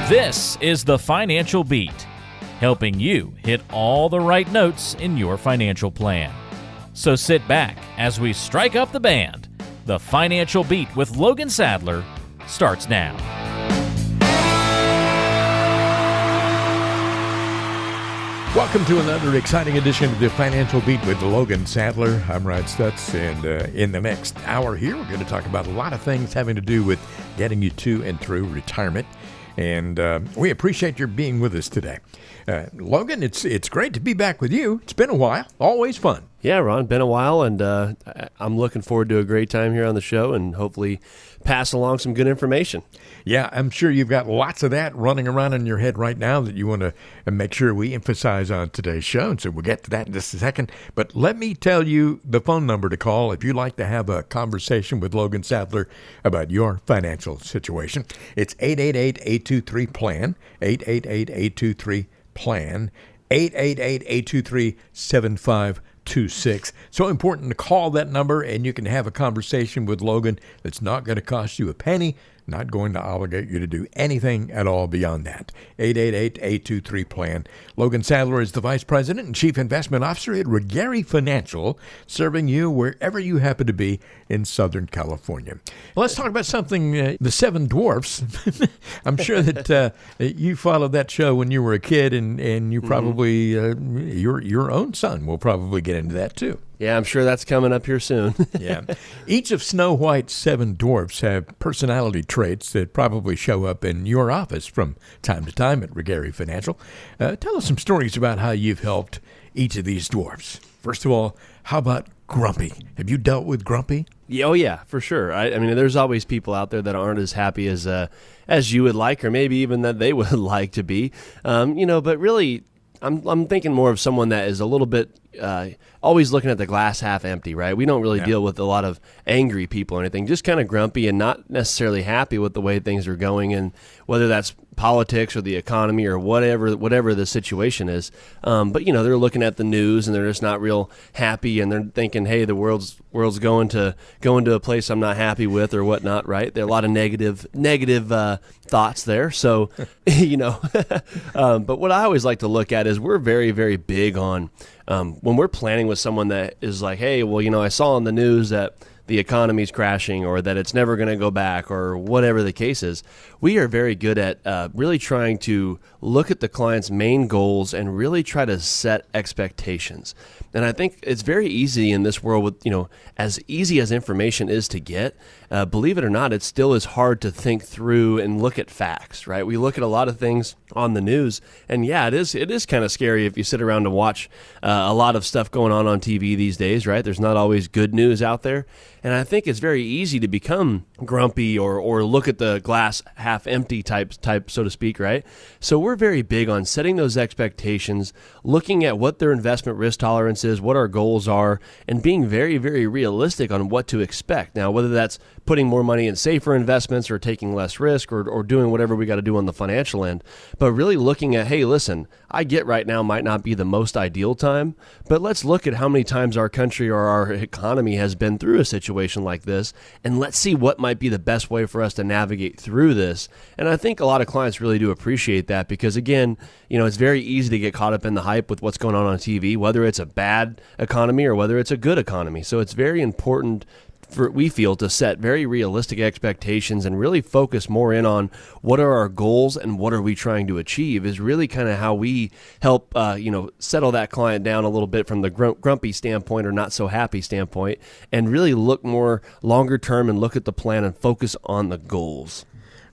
This is the Financial Beat, helping you hit all the right notes in your financial plan. So sit back as we strike up the band. The Financial Beat with Logan Sadler starts now. Welcome to another exciting edition of the Financial Beat with Logan Sadler. I'm Rod Stutz, and in the next hour here, we're going to talk about a lot of things having to do with getting you to and through retirement. And we appreciate your being with us today. Logan, it's great to be back with you. It's been a while. Always fun. Yeah, Ron, been a while, and I'm looking forward to a great time here on the show and hopefully pass along some good information. Yeah, I'm sure you've got lots of that running around in your head right now that you want to make sure we emphasize on today's show. And so we'll get to that in just a second. But let me tell you the phone number to call if you'd like to have a conversation with Logan Sadler about your financial situation. It's 888-823-PLAN, 888-823-PLAN, 888-823-7526. So important to call that number, and you can have a conversation with Logan that's not going to cost you a penny, not going to obligate you to do anything at all beyond that. 888-823-PLAN. Logan Sadler is the Vice President and Chief Investment Officer at Regary Financial, serving you wherever you happen to be in Southern California. Well, let's talk about something, the Seven Dwarfs. I'm sure that you followed that show when you were a kid, and you probably, your own son will probably get into that too. Yeah, I'm sure that's coming up here soon. Yeah. Each of Snow White's seven dwarfs have personality traits that probably show up in your office from time to time at Regary Financial. Tell us some stories about how you've helped each of these dwarfs. First of all, how about Grumpy? Have you dealt with Grumpy? Yeah, oh, yeah, for sure. I mean, there's always people out there that aren't as happy as you would like, or maybe even that they would like to be. But really, I'm thinking more of someone that is a little bit always looking at the glass half empty, right? We don't really deal with a lot of angry people or anything, just kind of grumpy and not necessarily happy with the way things are going, and whether that's politics or the economy or whatever the situation is. But they're looking at the news and they're just not real happy, and they're thinking, hey, the world's going to a place I'm not happy with or whatnot, right? There are a lot of negative thoughts there. So, but what I always like to look at is we're very, very big on when we're planning with someone that is like, hey, well, I saw on the news that the economy's crashing or that it's never going to go back or whatever the case is, we are very good at really trying to look at the client's main goals and really try to set expectations. And I think it's very easy in this world with, as easy as information is to get, believe it or not, it still is hard to think through and look at facts, right? We look at a lot of things on the news, and yeah, it is kind of scary if you sit around and watch a lot of stuff going on TV these days, right? There's not always good news out there. And I think it's very easy to become grumpy or look at the glass half empty type, so to speak, right? So we're very big on setting those expectations, looking at what their investment risk tolerance is, what our goals are, and being very, very realistic on what to expect. Now, whether that's putting more money in safer investments or taking less risk or doing whatever we got to do on the financial end, but really looking at, hey, listen, I get right now might not be the most ideal time, but let's look at how many times our country or our economy has been through a situation like this, and let's see what might be the best way for us to navigate through this. And I think a lot of clients really do appreciate that because, again, it's very easy to get caught up in the hype with what's going on TV, whether it's a bad economy or whether it's a good economy. So it's very important we feel to set very realistic expectations and really focus more in on what are our goals and what are we trying to achieve is really kind of how we help, settle that client down a little bit from the grumpy standpoint or not so happy standpoint, and really look more longer term and look at the plan and focus on the goals.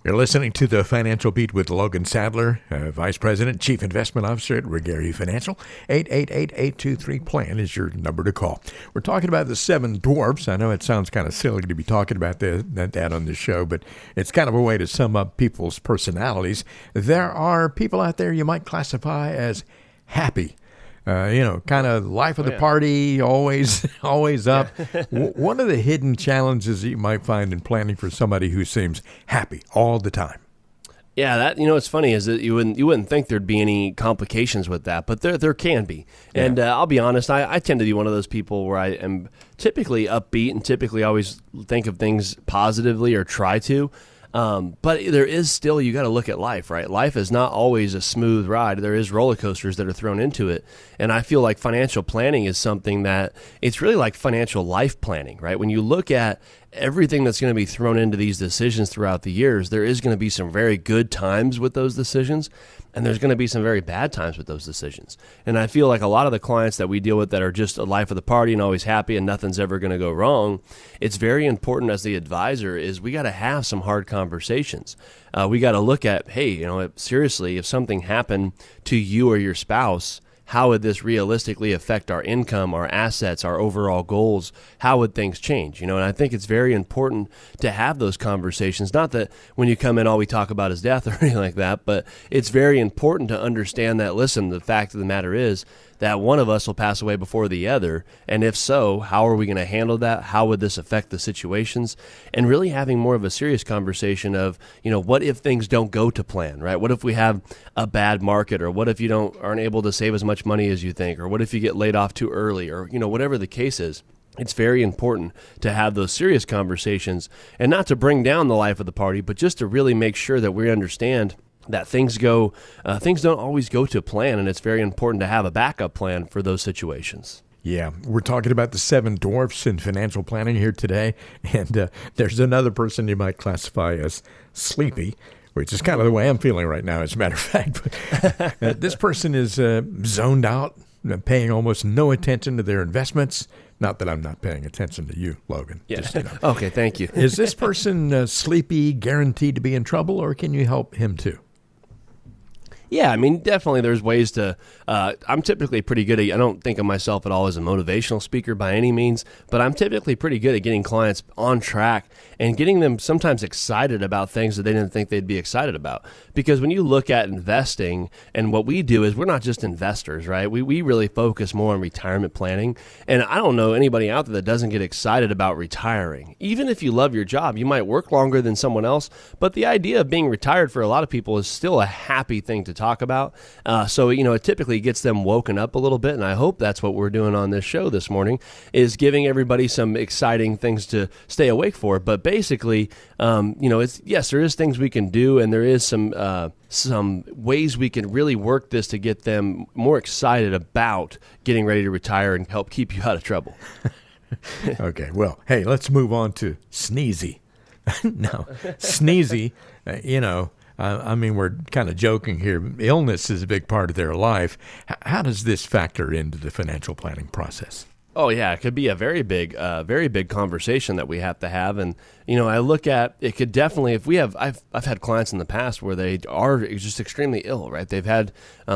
You're listening to the Financial Beat with Logan Sadler, Vice President, Chief Investment Officer at Regary Financial. 888-823-PLAN is your number to call. We're talking about the Seven Dwarfs. I know it sounds kind of silly to be talking about that on the show, but it's kind of a way to sum up people's personalities. There are people out there you might classify as happy. Kind of life of the party, always up. One of the hidden challenges that you might find in planning for somebody who seems happy all the time. Yeah, that what's funny is that you wouldn't think there'd be any complications with that, but there can be. Yeah. And I'll be honest, I tend to be one of those people where I am typically upbeat and typically always think of things positively or try to. But there is still, you got to look at life, right? Life is not always a smooth ride. There is roller coasters that are thrown into it. And I feel like financial planning is something that it's really like financial life planning, right? When you look at everything that's going to be thrown into these decisions throughout the years, there is going to be some very good times with those decisions, and there's going to be some very bad times with those decisions. And I feel like a lot of the clients that we deal with that are just a life of the party and always happy and nothing's ever going to go wrong, it's very important as the advisor is we got to have some hard conversations. We got to look at, hey, seriously, if something happened to you or your spouse, how would this realistically affect our income, our assets, our overall goals? How would things change? And I think it's very important to have those conversations. Not that when you come in, all we talk about is death or anything like that, but it's very important to understand that, listen, the fact of the matter is that one of us will pass away before the other. And if so, how are we going to handle that? How would this affect the situations? And really having more of a serious conversation of, what if things don't go to plan, right? What if we have a bad market, or what if you aren't able to save as much money as you think, or what if you get laid off too early, or, whatever the case is. It's very important to have those serious conversations, and not to bring down the life of the party, but just to really make sure that we understand that things don't always go to plan, and it's very important to have a backup plan for those situations. Yeah, we're talking about the Seven Dwarfs in financial planning here today, and there's another person you might classify as sleepy, which is kind of the way I'm feeling right now, as a matter of fact. But, this person is zoned out, paying almost no attention to their investments. Not that I'm not paying attention to you, Logan. Yeah. Just, Okay, thank you. Is this person sleepy, guaranteed to be in trouble, or can you help him too? Yeah, definitely there's ways to, I'm typically pretty good I don't think of myself at all as a motivational speaker by any means, but I'm typically pretty good at getting clients on track and getting them sometimes excited about things that they didn't think they'd be excited about. Because when you look at investing, and what we do is we're not just investors, right? We really focus more on retirement planning. And I don't know anybody out there that doesn't get excited about retiring. Even if you love your job, you might work longer than someone else, but the idea of being retired for a lot of people is still a happy thing to talk about. So it typically gets them woken up a little bit, and I hope that's what we're doing on this show this morning, is giving everybody some exciting things to stay awake for. But basically, it's, yes, there is things we can do, and there is some ways we can really work this to get them more excited about getting ready to retire and help keep you out of trouble. Okay, well, hey, let's move on to Sneezy. Now, Sneezy, we're kind of joking here. Illness is a big part of their life. How does this factor into the financial planning process? Oh yeah, it could be a very big conversation that we have to have. And I look at it could definitely, I've had clients in the past where they are just extremely ill, right? They've had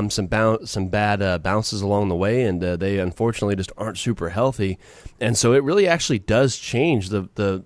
some bad bounces along the way, and they unfortunately just aren't super healthy. And so it really actually does change the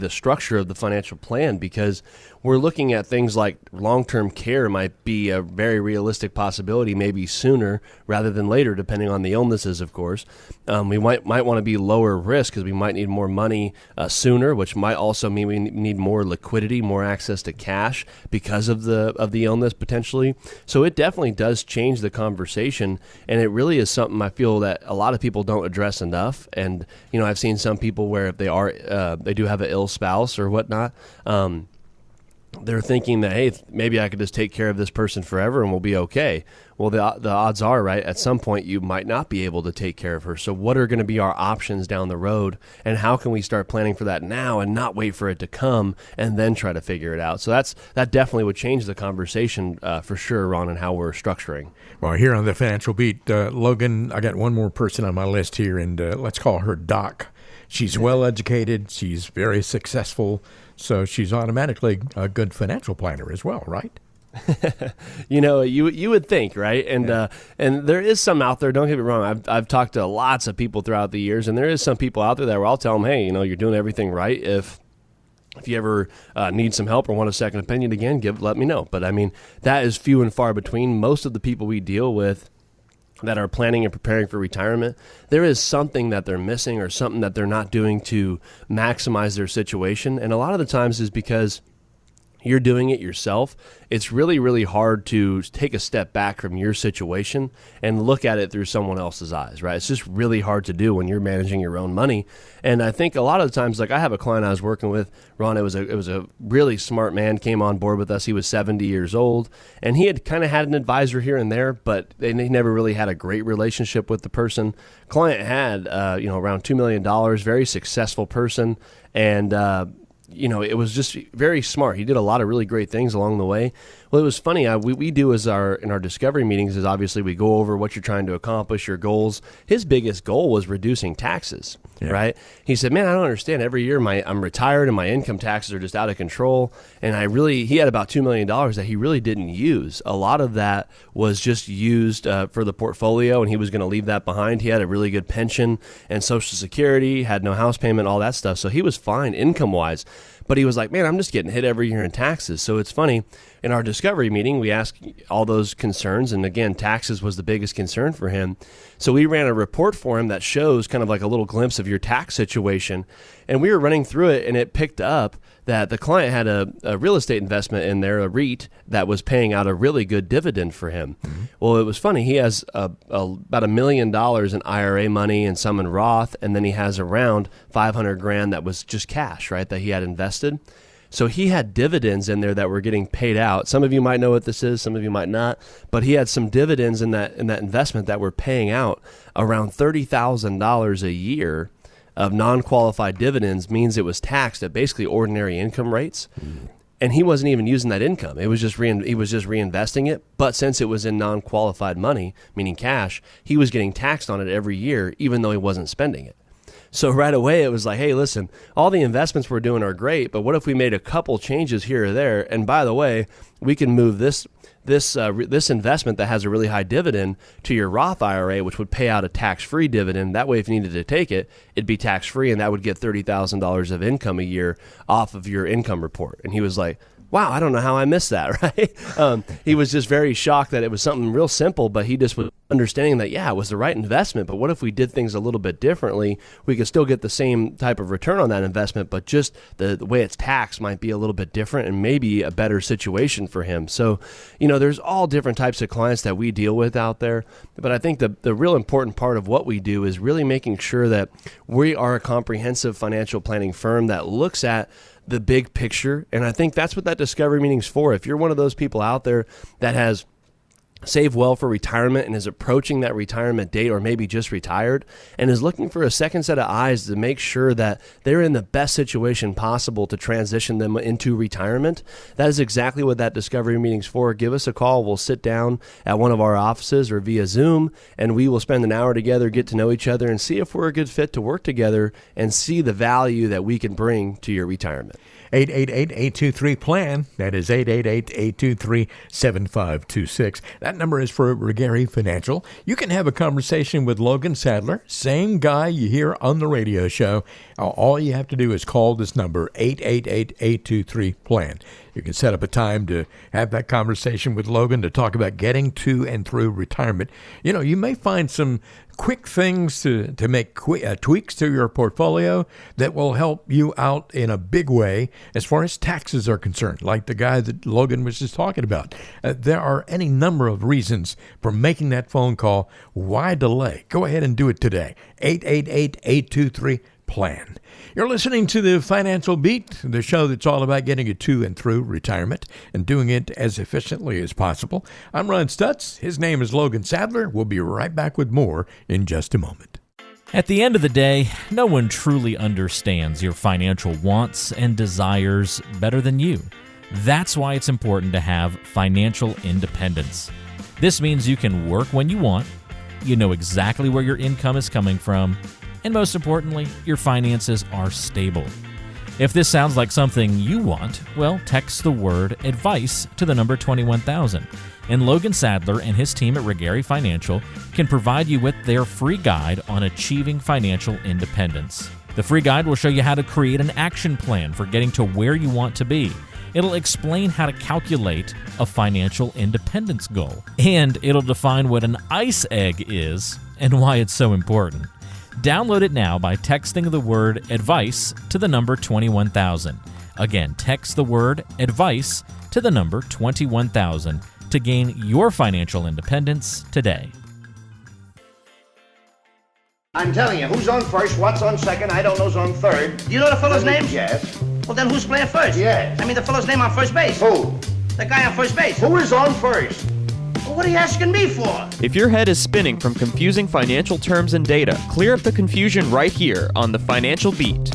structure of the financial plan, because we're looking at things like long-term care might be a very realistic possibility, maybe sooner rather than later, depending on the illnesses, of course. We might want to be lower risk because we might need more money sooner, which might also mean we need more liquidity, more access to cash because of the illness potentially. So it definitely does change the conversation, and it really is something I feel that a lot of people don't address enough. And I've seen some people where if they do have an ill spouse or whatnot, they're thinking that, hey, maybe I could just take care of this person forever and we'll be okay. Well, the odds are, right, at some point you might not be able to take care of her. So what are going to be our options down the road, and how can we start planning for that now and not wait for it to come and then try to figure it out? So that definitely would change the conversation for sure, Ron, and how we're structuring. Well, here on the Financial Beat, Logan, I got one more person on my list here, and let's call her Doc. She's well-educated. She's very successful. So she's automatically a good financial planner as well, right? You would think, right? And and there is some out there. Don't get me wrong. I've talked to lots of people throughout the years, and there is some people out there that where I'll tell them, hey, you're doing everything right. If you ever need some help or want a second opinion again, let me know. But that is few and far between. Most of the people we deal with that are planning and preparing for retirement, there is something that they're missing or something that they're not doing to maximize their situation. And a lot of the times is because, you're doing it yourself, it's really, really hard to take a step back from your situation and look at it through someone else's eyes, right? It's just really hard to do when you're managing your own money. And I think a lot of the times, like I have a client I was working with, Ron, it was a really smart man, came on board with us. He was 70 years old, and he had kind of had an advisor here and there, but they never really had a great relationship with the person. Client had, around $2 million, very successful person, and it was just very smart. He did a lot of really great things along the way. Well, it was funny. We do in our discovery meetings is obviously we go over what you're trying to accomplish, your goals. His biggest goal was reducing taxes, right? He said, man, I don't understand. Every year I'm retired and my income taxes are just out of control. And he had about $2 million that he really didn't use. A lot of that was just used for the portfolio, and he was going to leave that behind. He had a really good pension and Social Security, had no house payment, all that stuff. So he was fine income-wise. But he was like, man, I'm just getting hit every year in taxes. So it's funny, in our discovery meeting, we asked all those concerns. And again, taxes was the biggest concern for him. So we ran a report for him that shows kind of like a little glimpse of your tax situation. And we were running through it, and it picked up that the client had a real estate investment in there, a REIT, that was paying out a really good dividend for him. Mm-hmm. Well, it was funny. He has about $1 million in IRA money and some in Roth, and then he has around $500,000 that was just cash, right, that he had invested. So he had dividends in there that were getting paid out. Some of you might know what this is, some of you might not, but he had some dividends in that investment that were paying out around $30,000 a year of non-qualified dividends. Means it was taxed at basically ordinary income rates. Mm. And he wasn't even using that income. It was just he was just reinvesting it. But since it was in non-qualified money, meaning cash, he was getting taxed on it every year, even though he wasn't spending it. So right away, it was like, hey, listen, all the investments we're doing are great, but what if we made a couple changes here or there? And by the way, we can move this investment that has a really high dividend to your Roth IRA, which would pay out a tax-free dividend. That way, if you needed to take it, it'd be tax-free, and that would get $30,000 of income a year off of your income report. And he was like, wow, I don't know how I missed that, right? He was just very shocked that it was something real simple, but he just was understanding that, it was the right investment, but what if we did things a little bit differently? We could still get the same type of return on that investment, but just the way it's taxed might be a little bit different and maybe a better situation for him. So, there's all different types of clients that we deal with out there, but I think the real important part of what we do is really making sure that we are a comprehensive financial planning firm that looks at the big picture. And I think that's what that discovery meeting's for. If you're one of those people out there that has saved well for retirement and is approaching that retirement date, or maybe just retired, and is looking for a second set of eyes to make sure that they're in the best situation possible to transition them into retirement, that is exactly what that discovery meeting's for. Give us a call. We'll sit down at one of our offices or via Zoom, and we will spend an hour together, get to know each other, and see if we're a good fit to work together and see the value that we can bring to your retirement. 888-823-PLAN. That is 888-823-7526. That number is for Gary Financial. You can have a conversation with Logan Sadler, same guy you hear on the radio show. All you have to do is call this number, 888-823-PLAN. You can set up a time to have that conversation with Logan to talk about getting to and through retirement. You may find some quick things to make tweaks to your portfolio that will help you out in a big way as far as taxes are concerned, like the guy that Logan was just talking about. There are any number of reasons for making that phone call. Why delay? Go ahead and do it today. 888-823-PLAN. You're listening to the Financial Beat, the show that's all about getting you to and through retirement and doing it as efficiently as possible. I'm Ron Stutz. His name is Logan Sadler. We'll be right back with more in just a moment. At the end of the day, no one truly understands your financial wants and desires better than you. That's why it's important to have financial independence. This means you can work when you want, you know exactly where your income is coming from, and most importantly, your finances are stable. If this sounds like something you want, well, text the word advice to the number 21000, and Logan Sadler and his team at Regari Financial can provide you with their free guide on achieving financial independence. The free guide will show you how to create an action plan for getting to where you want to be. It'll explain how to calculate a financial independence goal, and it'll define what an ice egg is and why it's so important. Download it now by texting the word advice to the number 21000. Again, text the word advice to the number 21000 to gain your financial independence today. I'm telling you, who's on first, what's on second, I don't know who's on third. Do you know the fellow's name? Yes. Well, then who's playing first? Yes. I mean the fellow's name on first base. Who? The guy on first base. Who is on first? Well, what are you asking me for? If your head is spinning from confusing financial terms and data, clear up the confusion right here on The Financial Beat.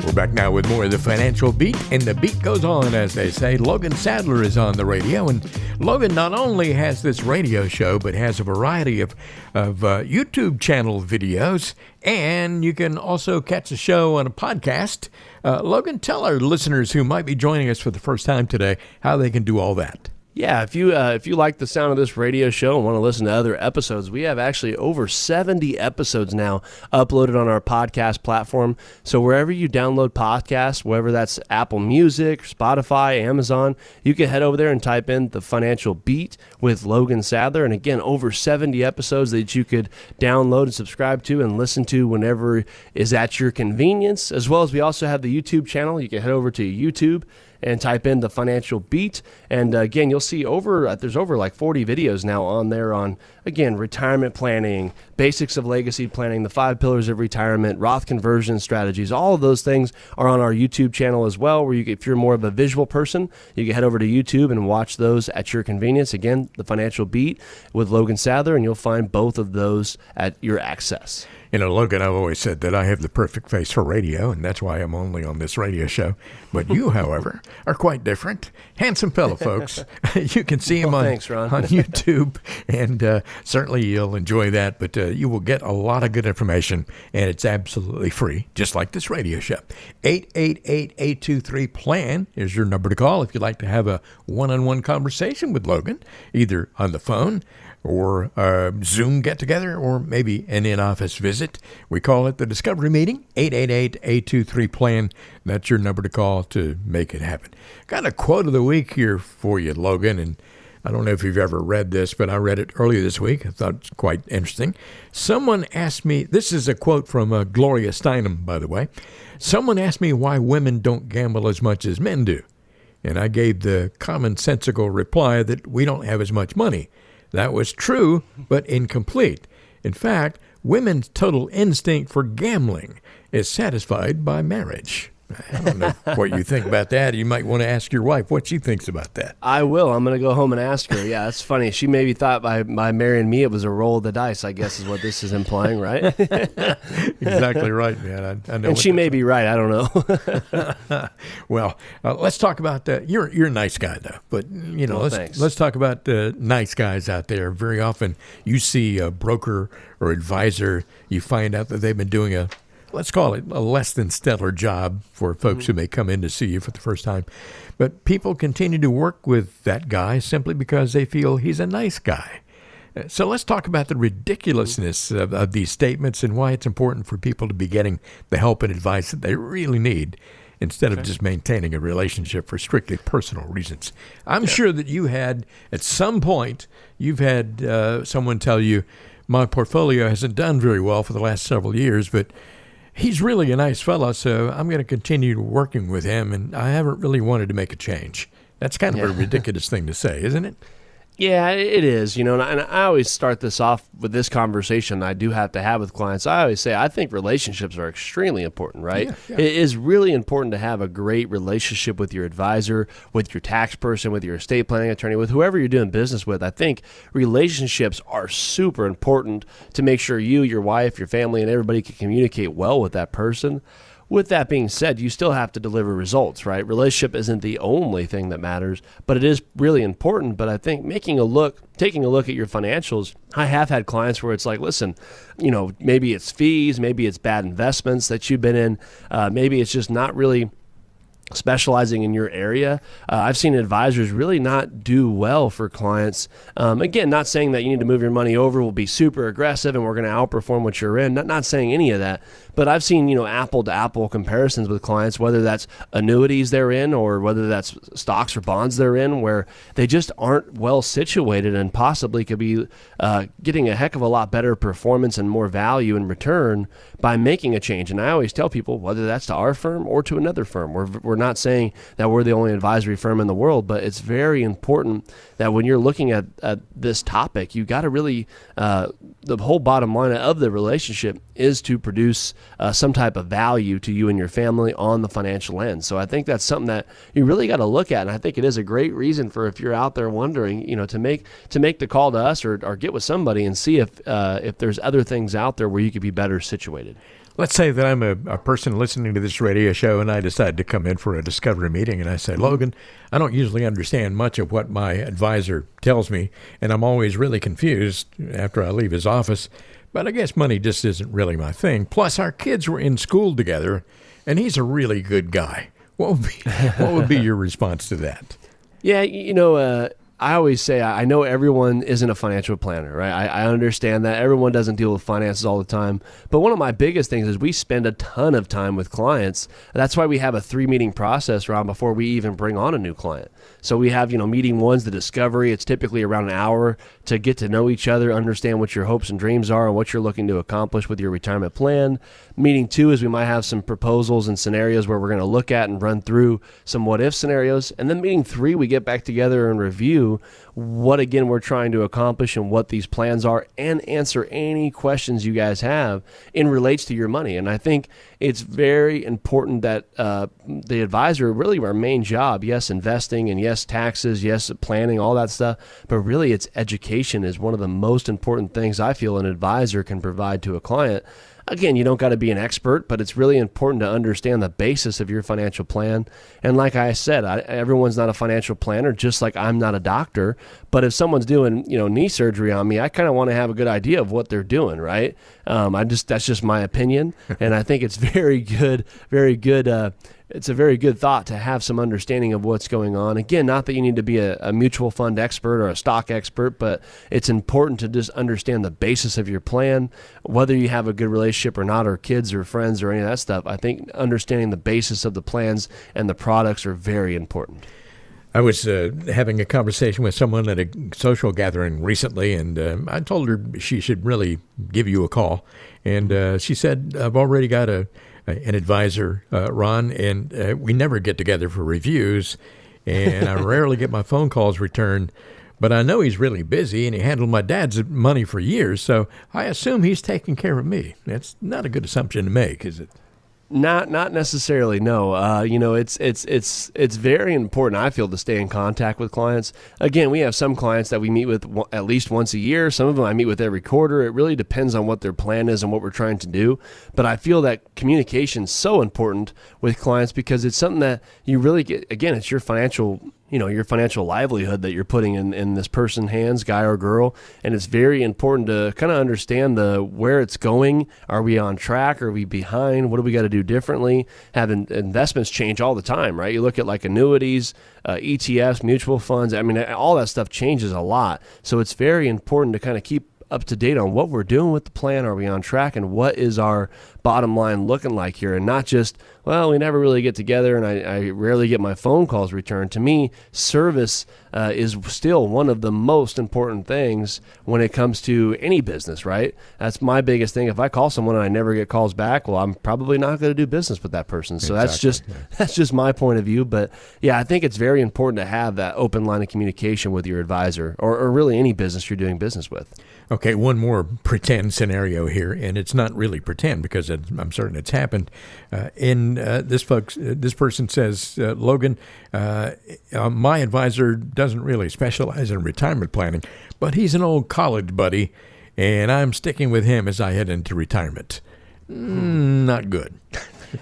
We're back now with more of the Financial Beat, and the beat goes on, as they say. Logan Sadler is on the radio, and Logan not only has this radio show, but has a variety of YouTube channel videos, and you can also catch the show on a podcast. Logan, tell our listeners who might be joining us for the first time today how they can do all that. Yeah, if you like the sound of this radio show and want to listen to other episodes, we have actually over 70 episodes now uploaded on our podcast platform. So wherever you download podcasts, whether that's Apple Music, Spotify, Amazon, you can head over there and type in The Financial Beat with Logan Sadler. And again, over 70 episodes that you could download and subscribe to and listen to whenever is at your convenience. As well as we also have the YouTube channel. You can head over to YouTube and type in The Financial Beat. And again, you'll see there's over like 40 videos now on there on, again, retirement planning, basics of legacy planning, the 5 pillars of retirement, Roth conversion strategies. All of those things are on our YouTube channel as well, where if you're more of a visual person, you can head over to YouTube and watch those at your convenience. Again, The Financial Beat with Logan Sadler, and you'll find both of those at your access. You know, Logan, I've always said that I have the perfect face for radio, and that's why I'm only on this radio show. But you, however, are quite different. Handsome fellow, folks. You can see him on YouTube, and certainly you'll enjoy that. But you will get a lot of good information, and it's absolutely free, just like this radio show. 888-823-PLAN is your number to call if you'd like to have a one-on-one conversation with Logan, either on the phone or Zoom get-together, or maybe an in-office visit. We call it the Discovery Meeting, 888-823-PLAN. That's your number to call to make it happen. Got a quote of the week here for you, Logan, and I don't know if you've ever read this, but I read it earlier this week. I thought it was quite interesting. Someone asked me, this is a quote from Gloria Steinem, by the way. Someone asked me why women don't gamble as much as men do. And I gave the commonsensical reply that we don't have as much money. That was true, but incomplete. In fact, women's total instinct for gambling is satisfied by marriage. I don't know what you think about that. You might want to ask your wife what she thinks about that. I will. I'm going to go home and ask her. Yeah, that's funny. She maybe thought by marrying me it was a roll of the dice, I guess is what this is implying, right? Exactly right, man. I know. And she may be right. I don't know. Well, let's talk about you're a nice guy, though. But, you know, let's talk about nice guys out there. Very often you see a broker or advisor, you find out that they've been doing let's call it a less than stellar job for folks who may come in to see you for the first time. But people continue to work with that guy simply because they feel he's a nice guy. So let's talk about the ridiculousness of these statements and why it's important for people to be getting the help and advice that they really need instead of just maintaining a relationship for strictly personal reasons. I'm sure that you had, at some point, you've had someone tell you, my portfolio hasn't done very well for the last several years, but he's really a nice fellow, so I'm going to continue working with him, and I haven't really wanted to make a change. That's kind of a ridiculous thing to say, isn't it? Yeah, it is. You know, and I always start this off with this conversation I do have to have with clients. I always say I think relationships are extremely important, right? Yeah. It is really important to have a great relationship with your advisor, with your tax person, with your estate planning attorney, with whoever you're doing business with. I think relationships are super important to make sure you, your wife, your family, and everybody can communicate well with that person. With that being said, you still have to deliver results, right? Relationship isn't the only thing that matters, but it is really important. But I think taking a look at your financials, I have had clients where it's like, listen, you know, maybe it's fees, maybe it's bad investments that you've been in, maybe it's just not really specializing in your area. I've seen advisors really not do well for clients. Again, not saying that you need to move your money over, we'll be super aggressive and we're going to outperform what you're in. Not saying any of that. But I've seen, apple to apple comparisons with clients, whether that's annuities they're in or whether that's stocks or bonds they're in, where they just aren't well situated and possibly could be getting a heck of a lot better performance and more value in return by making a change. And I always tell people, whether that's to our firm or to another firm, we're not saying that we're the only advisory firm in the world, but it's very important that when you're looking at this topic, you got to really, the whole bottom line of the relationship is to produce some type of value to you and your family on the financial end. So I think that's something that you really got to look at. And I think it is a great reason for, if you're out there wondering, to make the call to us or get with somebody and see if there's other things out there where you could be better situated. Let's say that I'm a person listening to this radio show and I decide to come in for a discovery meeting and I say, Logan, I don't usually understand much of what my advisor tells me, and I'm always really confused after I leave his office, but I guess money just isn't really my thing. Plus, our kids were in school together, and he's a really good guy. What would be your response to that? Yeah, I always say I know everyone isn't a financial planner, right? I understand that. Everyone doesn't deal with finances all the time. But one of my biggest things is we spend a ton of time with clients. That's why we have a 3-meeting process, Ron, before we even bring on a new client. So we have, meeting 1's the discovery. It's typically around an hour to get to know each other, understand what your hopes and dreams are and what you're looking to accomplish with your retirement plan. Meeting 2 is we might have some proposals and scenarios where we're going to look at and run through some what-if scenarios. And then meeting 3, we get back together and review what, again, we're trying to accomplish and what these plans are, and answer any questions you guys have in relates to your money. And I think it's very important that the advisor, really our main job, yes, investing, and yes, taxes, yes, planning, all that stuff, but really it's education is one of the most important things I feel an advisor can provide to a client. Again, you don't got to be an expert, but it's really important to understand the basis of your financial plan. And like I said, everyone's not a financial planner, just like I'm not a doctor. But if someone's doing, knee surgery on me, I kind of want to have a good idea of what they're doing, right? That's just my opinion. And I think it's very good. It's a very good thought to have some understanding of what's going on. Again, not that you need to be a mutual fund expert or a stock expert, but it's important to just understand the basis of your plan, whether you have a good relationship or not, or kids or friends or any of that stuff. I think understanding the basis of the plans and the products are very important. I was having a conversation with someone at a social gathering recently, and I told her she should really give you a call. And she said, I've already got an advisor, Ron, and we never get together for reviews, and I rarely get my phone calls returned. But I know he's really busy, and he handled my dad's money for years, so I assume he's taking care of me. That's not a good assumption to make, is it? Not necessarily, no. It's very important, I feel, to stay in contact with clients. Again, we have some clients that we meet with at least once a year. Some of them I meet with every quarter. It really depends on what their plan is and what we're trying to do. But I feel that communication is so important with clients because it's something that you really get. Again, it's your financial livelihood that you're putting in this person's hands, guy or girl. And it's very important to kind of understand where it's going. Are we on track? Are we behind? What do we got to do differently? Having investments change all the time, right? You look at like annuities, ETFs, mutual funds. I mean, all that stuff changes a lot. So it's very important to kind of keep up to date on what we're doing with the plan. Are we on track? And what is our bottom line looking like here? And not just, well, we never really get together and I rarely get my phone calls returned. To me, service is still one of the most important things when it comes to any business, right? That's my biggest thing. If I call someone and I never get calls back, well, I'm probably not going to do business with that person. So exactly. That's just my point of view. But yeah, I think it's very important to have that open line of communication with your advisor or really any business you're doing business with. Okay, one more pretend scenario here, and it's not really pretend because I'm certain it's happened. This person says, Logan, my advisor doesn't really specialize in retirement planning, but he's an old college buddy, and I'm sticking with him as I head into retirement. Not good.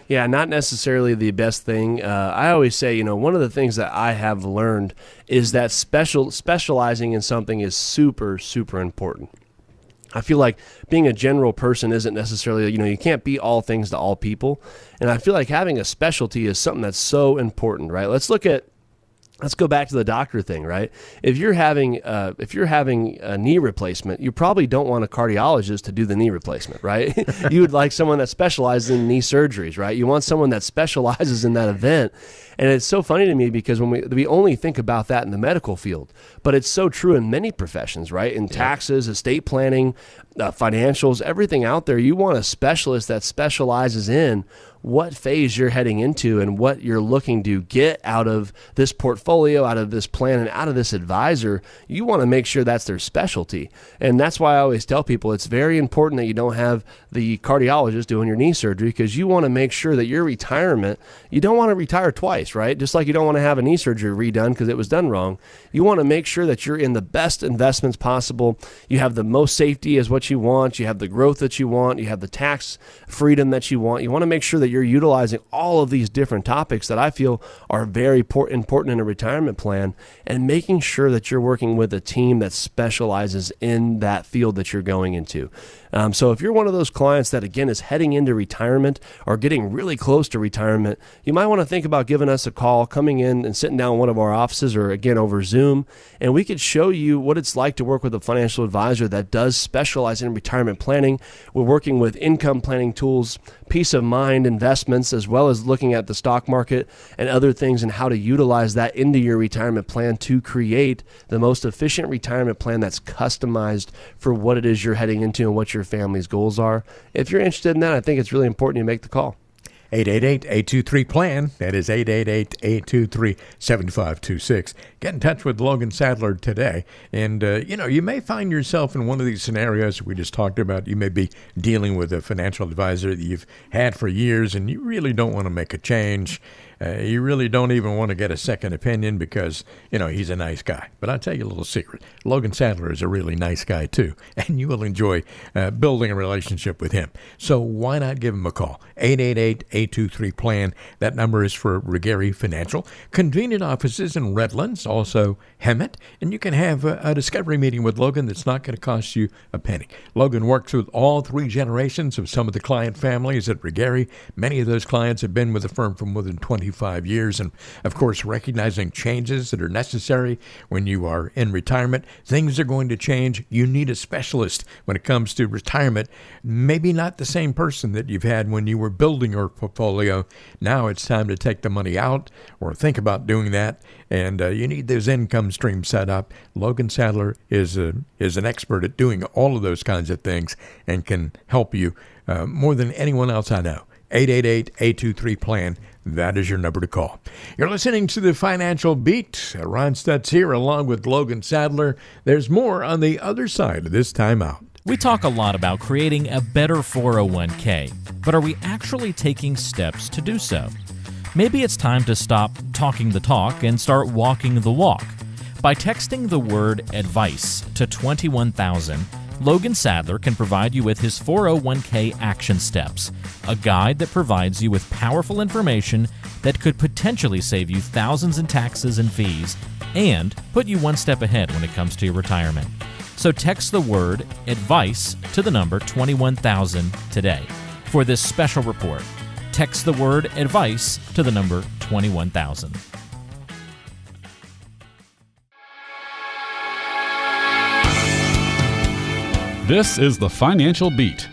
Yeah, not necessarily the best thing. I always say, one of the things that I have learned is that specializing in something is super, super important. I feel like being a general person isn't necessarily, you can't be all things to all people. And I feel like having a specialty is something that's so important, right? Let's look at let's go back to the doctor thing, right? If you're having a knee replacement, you probably don't want a cardiologist to do the knee replacement, right? You would like someone that specializes in knee surgeries, right? You want someone that specializes in that event. And it's so funny to me because when we only think about that in the medical field, but it's so true in many professions, right? In taxes, estate planning, financials, everything out there. You want a specialist that specializes in what phase you're heading into and what you're looking to get out of this portfolio, out of this plan, and out of this advisor. You want to make sure that's their specialty. And that's why I always tell people it's very important that you don't have the cardiologist doing your knee surgery, because you want to make sure that your retirement, you don't want to retire twice, right? Just like you don't want to have a knee surgery redone because it was done wrong. You want to make sure that you're in the best investments possible. You have the most safety is what you want. You have the growth that you want. You have the tax freedom that you want. You want to make sure that you're utilizing all of these different topics that I feel are very important in a retirement plan, and making sure that you're working with a team that specializes in that field that you're going into. So if you're one of those clients that, again, is heading into retirement or getting really close to retirement, you might want to think about giving us a call, coming in and sitting down in one of our offices, or again over Zoom, and we could show you what it's like to work with a financial advisor that does specialize in retirement planning. We're working with income planning tools, peace of mind investments, as well as looking at the stock market and other things and how to utilize that into your retirement plan to create the most efficient retirement plan that's customized for what it is you're heading into and what your family's goals are. If you're interested in that, I think it's really important you make the call. 888-823-PLAN. That is 888-823-7526. Get in touch with Logan Sadler today. And, you may find yourself in one of these scenarios we just talked about. You may be dealing with a financial advisor that you've had for years, and you really don't want to make a change. You really don't even want to get a second opinion because, he's a nice guy. But I'll tell you a little secret. Logan Sadler is a really nice guy, too, and you will enjoy building a relationship with him. So why not give him a call? 888-823-PLAN. That number is for Rigeri Financial. Convenient offices in Redlands, also Hemet, and you can have a discovery meeting with Logan that's not going to cost you a penny. Logan works with all three generations of some of the client families at Rigeri. Many of those clients have been with the firm for more than 25 years, and of course recognizing changes that are necessary when you are in retirement. Things are going to change. You need a specialist when it comes to retirement. Maybe not the same person that you've had when you were building your portfolio. Now it's time to take the money out or think about doing that, and you need those income streams set up. Logan Sadler is an expert at doing all of those kinds of things and can help you more than anyone else I know. 888-823-PLAN. That is your number to call. You're listening to the Financial Beat. Ron Stutz here along with Logan Sadler. There's more on the other side of this timeout. We talk a lot about creating a better 401k, but are we actually taking steps to do so? Maybe it's time to stop talking the talk and start walking the walk. By texting the word advice to 21,000, Logan Sadler can provide you with his 401k action steps, a guide that provides you with powerful information that could potentially save you thousands in taxes and fees and put you one step ahead when it comes to your retirement. So text the word advice to the number 21,000 today. For this special report, text the word advice to the number 21,000. This is the Financial Beat.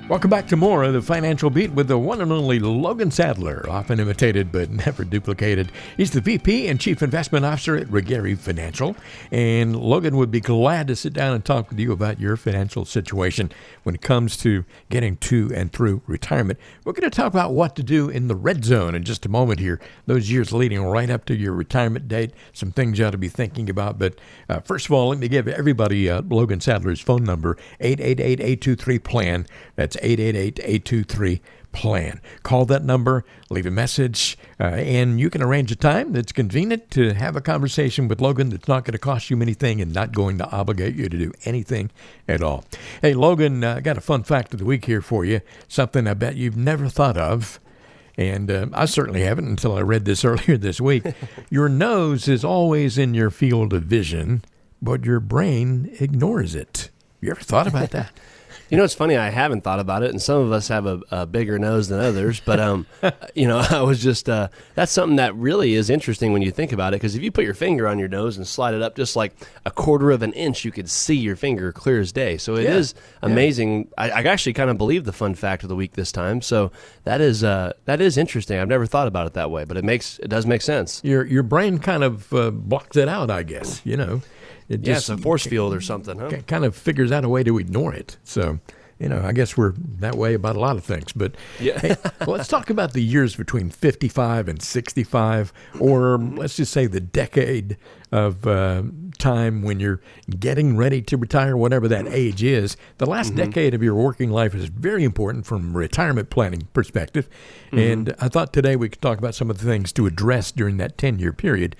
Welcome back to more of the Financial Beat with the one and only Logan Sadler, often imitated but never duplicated. He's the VP and Chief Investment Officer at Rigeri Financial, and Logan would be glad to sit down and talk with you about your financial situation when it comes to getting to and through retirement. We're going to talk about what to do in the red zone in just a moment here, those years leading right up to your retirement date, some things you ought to be thinking about. But first of all, let me give everybody Logan Sadler's phone number, 888-823-PLAN. That's 888-823-PLAN. Call that number, leave a message, and you can arrange a time that's convenient to have a conversation with Logan that's not going to cost you anything and not going to obligate you to do anything at all. Hey, Logan, I got a fun fact of the week here for you, something I bet you've never thought of. And I certainly haven't until I read this earlier this week. Your nose is always in your field of vision, but your brain ignores it. You ever thought about that? You know, it's funny. I haven't thought about it, and some of us have a bigger nose than others. But I was just that's something that really is interesting when you think about it. Because if you put your finger on your nose and slide it up just like a quarter of an inch, you could see your finger clear as day. So it is amazing. I actually kind of believe the fun fact of the week this time. So that is interesting. I've never thought about it that way, but it does make sense. Your brain kind of blocks it out, I guess. It It's a force field or something, huh? kind of figures out a way to ignore it. So, I guess we're that way about a lot of things. But hey, let's talk about the years between 55 and 65, or let's just say the decade of time when you're getting ready to retire, whatever that age is. The last decade of your working life is very important from a retirement planning perspective. And I thought today we could talk about some of the things to address during that 10-year period.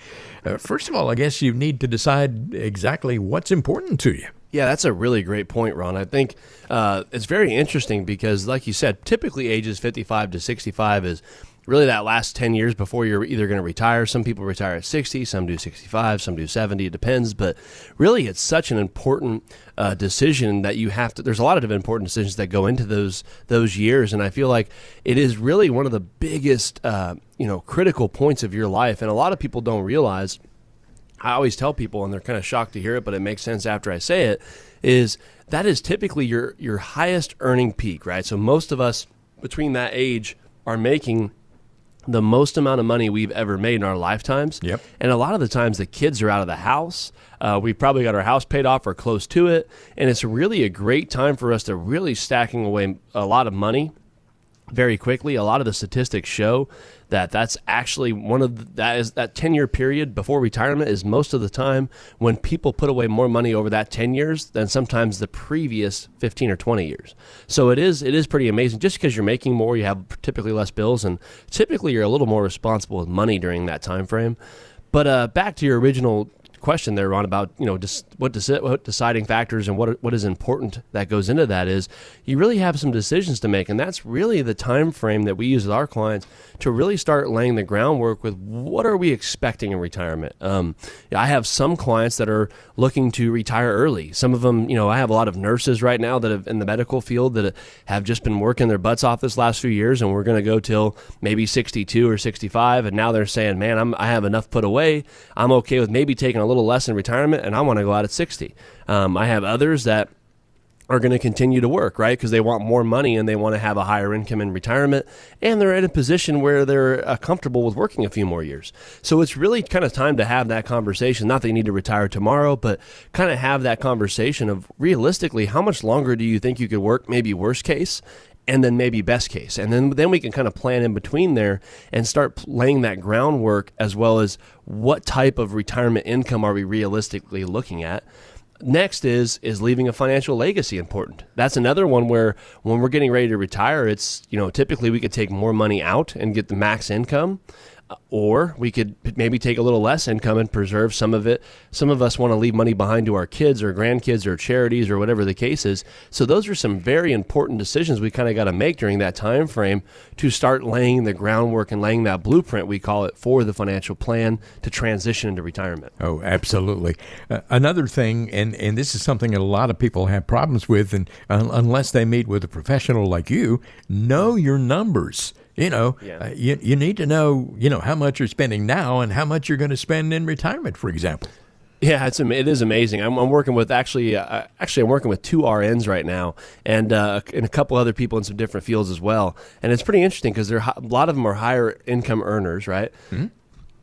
First of all, I guess you need to decide exactly what's important to you. Yeah, that's a really great point, Ron. I think it's very interesting because, like you said, typically ages 55 to 65 is really that last 10 years before you're either going to retire. Some people retire at 60, some do 65, some do 70. It depends. But really, it's such an important decision that you have to – there's a lot of important decisions that go into those years. And I feel like it is really one of the biggest, critical points of your life. And a lot of people don't realize – I always tell people, and they're kind of shocked to hear it, but it makes sense after I say it, is that is typically your highest earning peak, right? So most of us between that age are making the most amount of money we've ever made in our lifetimes. Yep. And a lot of the times the kids are out of the house. We've probably got our house paid off or close to it. And it's really a great time for us to really stacking away a lot of money very quickly. A lot of the statistics show that's actually that 10-year period before retirement is most of the time when people put away more money over that 10 years than sometimes the previous 15 or 20 years. So it is pretty amazing. Just because you're making more, you have typically less bills, and typically you're a little more responsible with money during that time frame. But back to your original question there, Ron, about what deciding factors and what is important that goes into that is you really have some decisions to make, and that's really the time frame that we use with our clients to really start laying the groundwork with what are we expecting in retirement. I have some clients that are looking to retire early. Some of them, I have a lot of nurses right now that have in the medical field that have just been working their butts off this last few years, and we're going to go till maybe 62 or 65, and now they're saying, man, I have enough put away. I'm okay with maybe taking a little less in retirement, and I want to go out at 60. I have others that are going to continue to work, right? Because they want more money and they want to have a higher income in retirement, and they're in a position where they're comfortable with working a few more years. So it's really kind of time to have that conversation. Not that you need to retire tomorrow, but kind of have that conversation of realistically, how much longer do you think you could work, maybe worst case, and then maybe best case. And then we can kind of plan in between there and start laying that groundwork, as well as what type of retirement income are we realistically looking at. Next is leaving a financial legacy important. That's another one where when we're getting ready to retire, it's, typically we could take more money out and get the max income, or we could maybe take a little less income and preserve some of it. Some of us want to leave money behind to our kids or grandkids or charities or whatever the case is. So those are some very important decisions we kind of got to make during that time frame to start laying the groundwork and laying that blueprint, we call it, for the financial plan to transition into retirement. Oh, absolutely. Another thing, and this is something that a lot of people have problems with, and unless they meet with a professional like you, know your numbers. You need to know, how much you're spending now and how much you're going to spend in retirement, for example. Yeah, it is amazing. I'm working with I'm working with 2 RNs right now, and a couple other people in some different fields as well. And it's pretty interesting because a lot of them are higher income earners, right? Mm-hmm.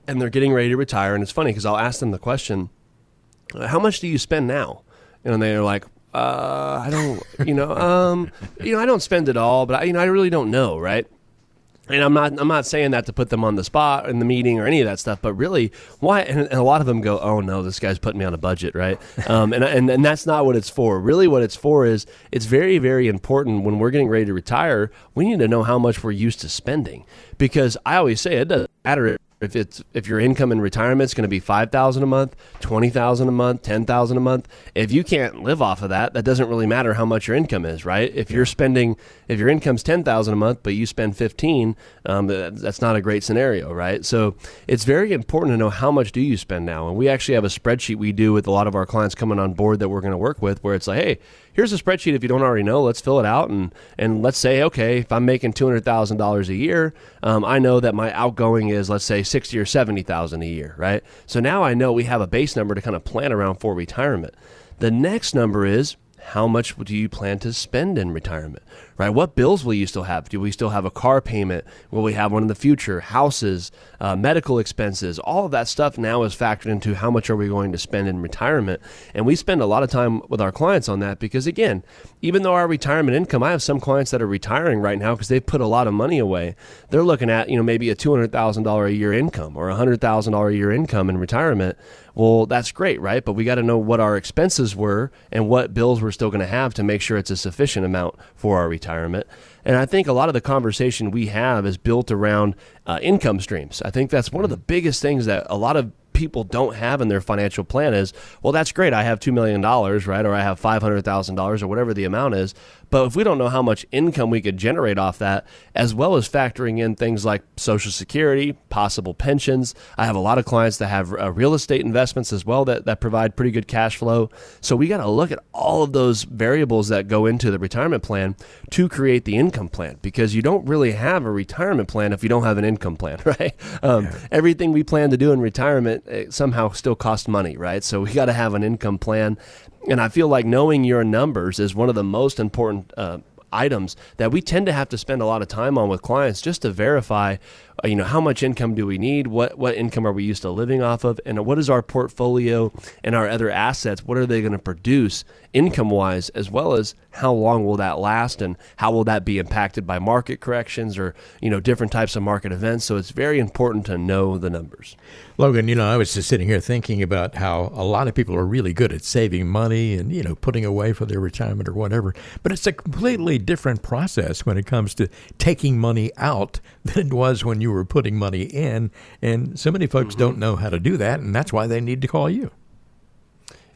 And they're getting ready to retire. And it's funny because I'll ask them the question, "How much do you spend now?" And they're like, "I don't, I don't spend it all, but I really don't know, right?" And I'm not saying that to put them on the spot in the meeting or any of that stuff, but really, why? And a lot of them go, "Oh no, this guy's putting me on a budget," right? And that's not what it's for. Really, what it's for is it's very, very important when we're getting ready to retire. We need to know how much we're used to spending, because I always say it doesn't matter If your income in retirement is going to be $5,000 a month, $20,000 a month, $10,000 a month, if you can't live off of that, that doesn't really matter how much your income is, right? If your income's $10,000 a month, but you spend 15, that's not a great scenario, right? So it's very important to know how much do you spend now. And we actually have a spreadsheet we do with a lot of our clients coming on board that we're going to work with, where it's like, hey, here's a spreadsheet. If you don't already know, let's fill it out. And let's say, okay, if I'm making $200,000 a year, I know that my outgoing is, let's say, $60,000 or $70,000 a year, right? So now I know we have a base number to kind of plan around for retirement. The next number is, how much do you plan to spend in retirement, right? What bills will you still have? Do we still have a car payment? Will we have one in the future? Houses, medical expenses, all of that stuff now is factored into how much are we going to spend in retirement. And we spend a lot of time with our clients on that because, again, even though our retirement income, I have some clients that are retiring right now because they've put a lot of money away. They're looking at, maybe a $200,000 a year income or $100,000 a year income in retirement. Well, that's great, right? But we got to know what our expenses were and what bills we're still going to have to make sure it's a sufficient amount for our retirement. And I think a lot of the conversation we have is built around income streams. I think that's one of the biggest things that a lot of people don't have in their financial plan is, well, that's great. I have $2 million, right? Or I have $500,000 or whatever the amount is. But if we don't know how much income we could generate off that, as well as factoring in things like Social Security, possible pensions. I have a lot of clients that have real estate investments as well that provide pretty good cash flow. So we got to look at all of those variables that go into the retirement plan to create the income plan, because you don't really have a retirement plan if you don't have an income plan, right? Everything we plan to do in retirement somehow still costs money, right? So we got to have an income plan. And I feel like knowing your numbers is one of the most important items that we tend to have to spend a lot of time on with clients, just to verify, how much income do we need? What income are we used to living off of? And what is our portfolio and our other assets? What are they going to produce income-wise, as well as how long will that last and how will that be impacted by market corrections or, different types of market events? So it's very important to know the numbers. Logan, I was just sitting here thinking about how a lot of people are really good at saving money and, putting away for their retirement or whatever. But it's a completely different process when it comes to taking money out than it was when you were putting money in. And so many folks don't know how to do that, and that's why they need to call you.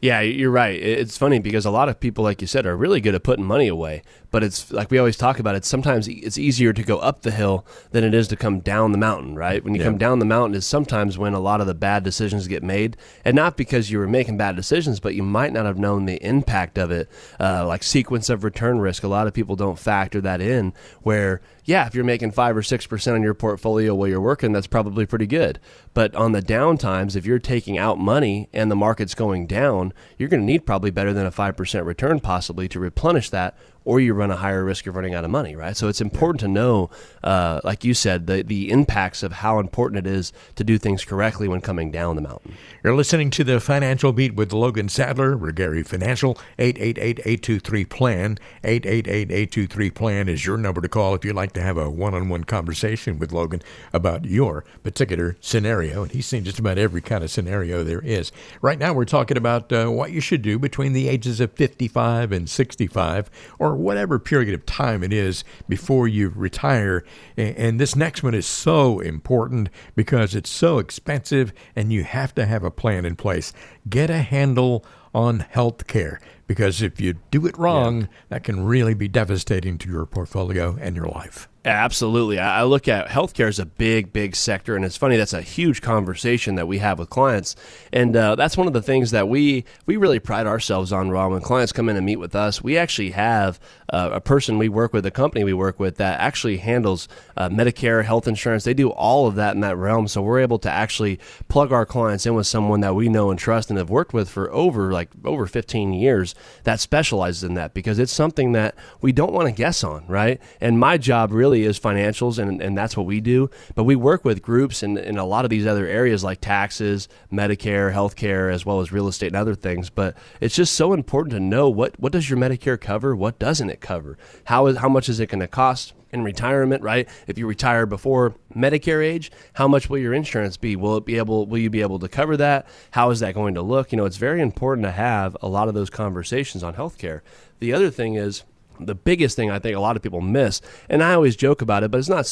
Yeah, you're right. It's funny because a lot of people, like you said, are really good at putting money away. But it's like we always talk about, it's sometimes it's easier to go up the hill than it is to come down the mountain, right? When you come down the mountain is sometimes when a lot of the bad decisions get made. And not because you were making bad decisions, but you might not have known the impact of it, like sequence of return risk. A lot of people don't factor that in where, if you're making 5 or 6% on your portfolio while you're working, that's probably pretty good. But on the down times, if you're taking out money and the market's going down, you're going to need probably better than a 5% return possibly to replenish that, or you run a higher risk of running out of money, right? So it's important to know, like you said, the impacts of how important it is to do things correctly when coming down the mountain. You're listening to the Financial Beat with Logan Sadler, Regary Financial, 888-823-PLAN. 888-823-PLAN is your number to call if you'd like to have a one-on-one conversation with Logan about your particular scenario. And he's seen just about every kind of scenario there is. Right now we're talking about what you should do between the ages of 55 and 65, or whatever period of time it is before you retire. And this next one is so important because it's so expensive and you have to have a plan in place. Get a handle on health care, because if you do it wrong, that can really be devastating to your portfolio and your life. Absolutely. I look at healthcare as a big, big sector, and it's funny, that's a huge conversation that we have with clients, and that's one of the things that we really pride ourselves on, Ron. When clients come in and meet with us, we actually have a person we work with, a company we work with that actually handles Medicare, health insurance. They do all of that in that realm, so we're able to actually plug our clients in with someone that we know and trust and have worked with for over 15 years that specializes in that, because it's something that we don't want to guess on, right? And my job really is financials, and that's what we do. But we work with groups in a lot of these other areas like taxes, Medicare, healthcare, as well as real estate and other things. But it's just so important to know what does your Medicare cover? What doesn't it cover? How much is it going to cost in retirement, right? If you retire before Medicare age, how much will your insurance be? Will you be able to cover that? How is that going to look? It's very important to have a lot of those conversations on healthcare. The other thing is, the biggest thing I think a lot of people miss, and I always joke about it, but it's not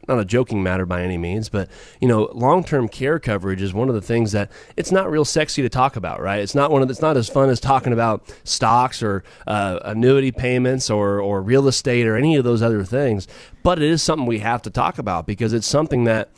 a joking matter by any means, but long-term care coverage is one of the things that it's not real sexy to talk about, right? It's not as fun as talking about stocks or annuity payments or real estate or any of those other things. But it is something we have to talk about because it's something that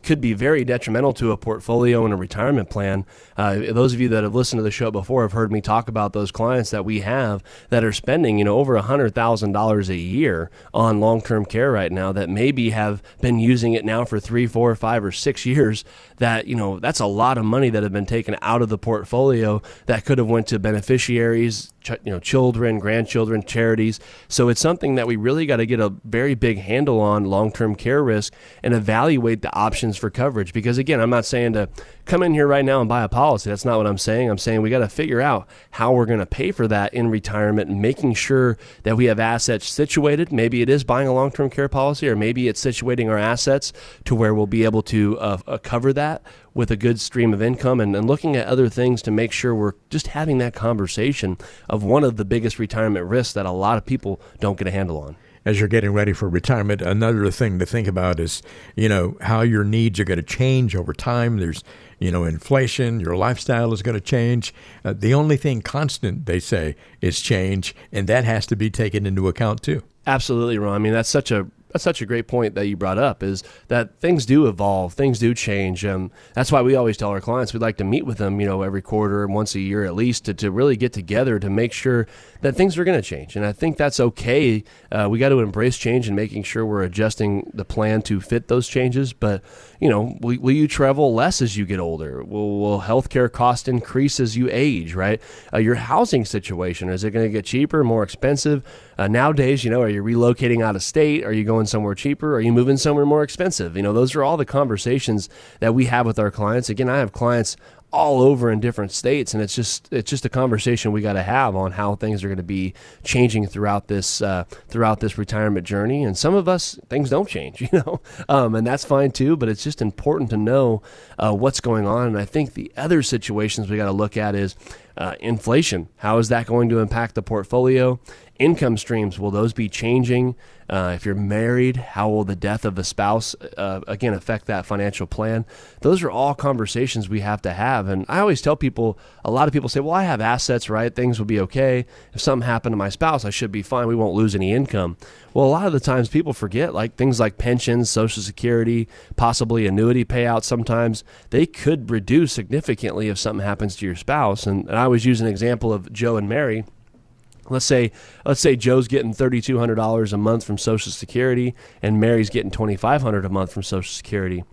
could be very detrimental to a portfolio and a retirement plan. Those of you that have listened to the show before have heard me talk about those clients that we have that are spending, over $100,000 a year on long-term care right now that maybe have been using it now for 3, 4, 5, or 6 years. That's a lot of money that have been taken out of the portfolio that could have went to beneficiaries, children, grandchildren, charities. So it's something that we really got to get a very big handle on long-term care risk and evaluate the options for coverage. Because again, I'm not saying to come in here right now and buy a policy. That's not what I'm saying. I'm saying we got to figure out how we're going to pay for that in retirement and making sure that we have assets situated. Maybe it is buying a long-term care policy, or maybe it's situating our assets to where we'll be able to cover that with a good stream of income, and looking at other things to make sure we're just having that conversation of one of the biggest retirement risks that a lot of people don't get a handle on. As you're getting ready for retirement, another thing to think about is, how your needs are going to change over time. There's, inflation, your lifestyle is going to change. The only thing constant, they say, is change, and that has to be taken into account too. Absolutely, Ron. I mean, that's such a great point that you brought up, is that things do evolve, things do change. That's why we always tell our clients we'd like to meet with them, every quarter, once a year at least, to really get together to make sure that things are going to change. And I think that's okay. We got to embrace change and making sure we're adjusting the plan to fit those changes. But, will you travel less as you get older? Will healthcare costs increase as you age, right? Your housing situation, is it going to get cheaper, more expensive? Nowadays, are you relocating out of state? Are you going somewhere cheaper? Are you moving somewhere more expensive? Those are all the conversations that we have with our clients. Again, I have clients all over in different states, and it's just a conversation we got to have on how things are going to be changing throughout this retirement journey. And some of us, things don't change, and that's fine too. But it's just important to know what's going on. And I think the other situations we got to look at is inflation. How is that going to impact the portfolio? Income streams, will those be changing? If you're married, how will the death of a spouse, again, affect that financial plan? Those are all conversations we have to have. And I always tell people, a lot of people say, well, I have assets, right? Things will be okay. If something happened to my spouse, I should be fine. We won't lose any income. Well, a lot of the times people forget, like things like pensions, Social Security, possibly annuity payouts sometimes, they could reduce significantly if something happens to your spouse. And I always use an example of Joe and Mary. Let's say Joe's getting $3,200 a month from Social Security and Mary's getting $2,500 a month from Social Security.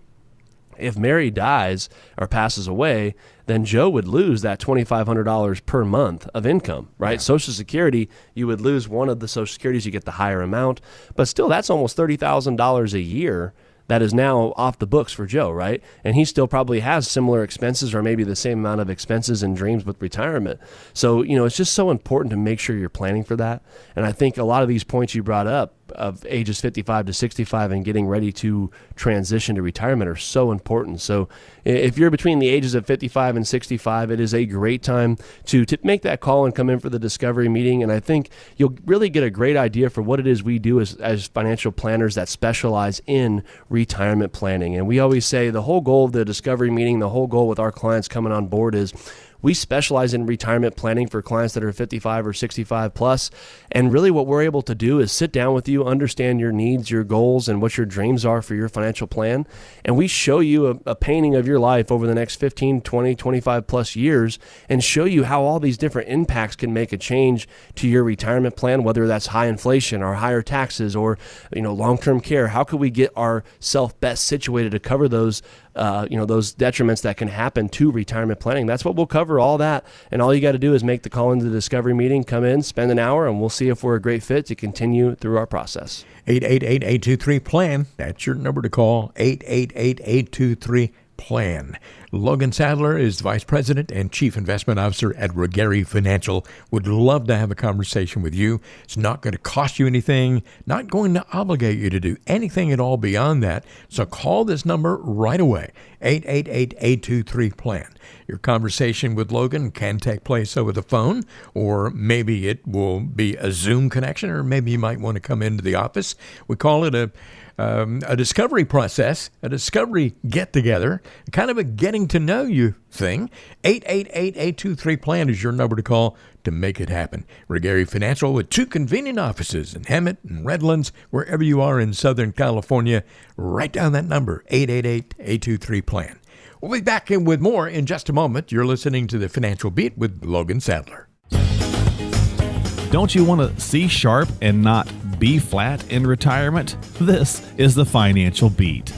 If Mary dies or passes away, then Joe would lose that $2,500 per month of income, right? Yeah. Social Security, you would lose one of the Social Securities, you get the higher amount, but still that's almost $30,000 a year that is now off the books for Joe, right? And he still probably has similar expenses or maybe the same amount of expenses and dreams with retirement. So, it's just so important to make sure you're planning for that. And I think a lot of these points you brought up of ages 55 to 65 and getting ready to transition to retirement are so important. So if you're between the ages of 55 and 65, it is a great time to make that call and come in for the discovery meeting. And I think you'll really get a great idea for what it is we do as financial planners that specialize in retirement planning. And we always say the whole goal of the discovery meeting, the whole goal with our clients coming on board is we specialize in retirement planning for clients that are 55 or 65 plus. And really what we're able to do is sit down with you, understand your needs, your goals, and what your dreams are for your financial plan. And we show you a painting of your life over the next 15, 20, 25 plus years and show you how all these different impacts can make a change to your retirement plan, whether that's high inflation or higher taxes or, long-term care. How could we get ourselves best situated to cover those detriments that can happen to retirement planning? That's what we'll cover, all that. And all you got to do is make the call into the discovery meeting, come in, spend an hour, and we'll see if we're a great fit to continue through our process. 888-823-PLAN. That's your number to call, 888-823-PLAN. Logan Sadler is the Vice President and Chief Investment Officer at Regary Financial. Would love to have a conversation with you. It's not going to cost you anything, not going to obligate you to do anything at all beyond that. So call this number right away, 888-823-PLAN. Your conversation with Logan can take place over the phone, or maybe it will be a Zoom connection, or maybe you might want to come into the office. We call it a discovery process, a discovery get-together, kind of a getting-to-know-you thing. 888-823-PLAN is your number to call to make it happen. Regary Financial with 2 convenient offices in Hemet and Redlands, wherever you are in Southern California. Write down that number, 888-823-PLAN. We'll be back in with more in just a moment. You're listening to The Financial Beat with Logan Sadler. Don't you want to see sharp and not be flat in retirement? This is The Financial Beat.